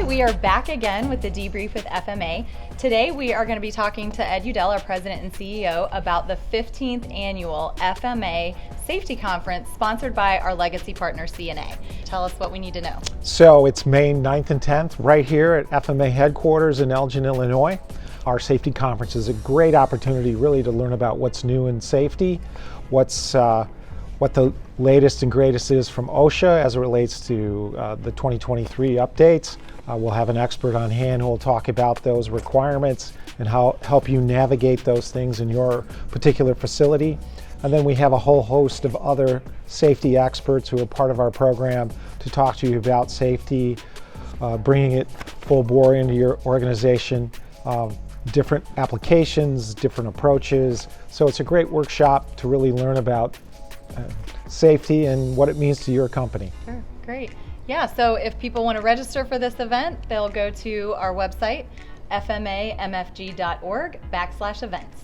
we are back again with the Debrief with FMA. Today we are going to be talking to Ed Youdell, our President and CEO, about the 15th Annual FMA Safety Conference sponsored by our legacy partner CNA. Tell us what we need to know. So it's May 9th and 10th right here at FMA headquarters in Elgin, Illinois. Our safety conference is a great opportunity really to learn about what's new in safety, what the latest and greatest is from OSHA as it relates to the 2023 updates. We'll have an expert on hand who will talk about those requirements and help you navigate those things in your particular facility. And then we have a whole host of other safety experts who are part of our program to talk to you about safety, bringing it full bore into your organization, different applications, different approaches. So it's a great workshop to really learn about safety and what it means to your company. Sure, great. Yeah, so if people want to register for this event, they'll go to our website, fmamfg.org/events.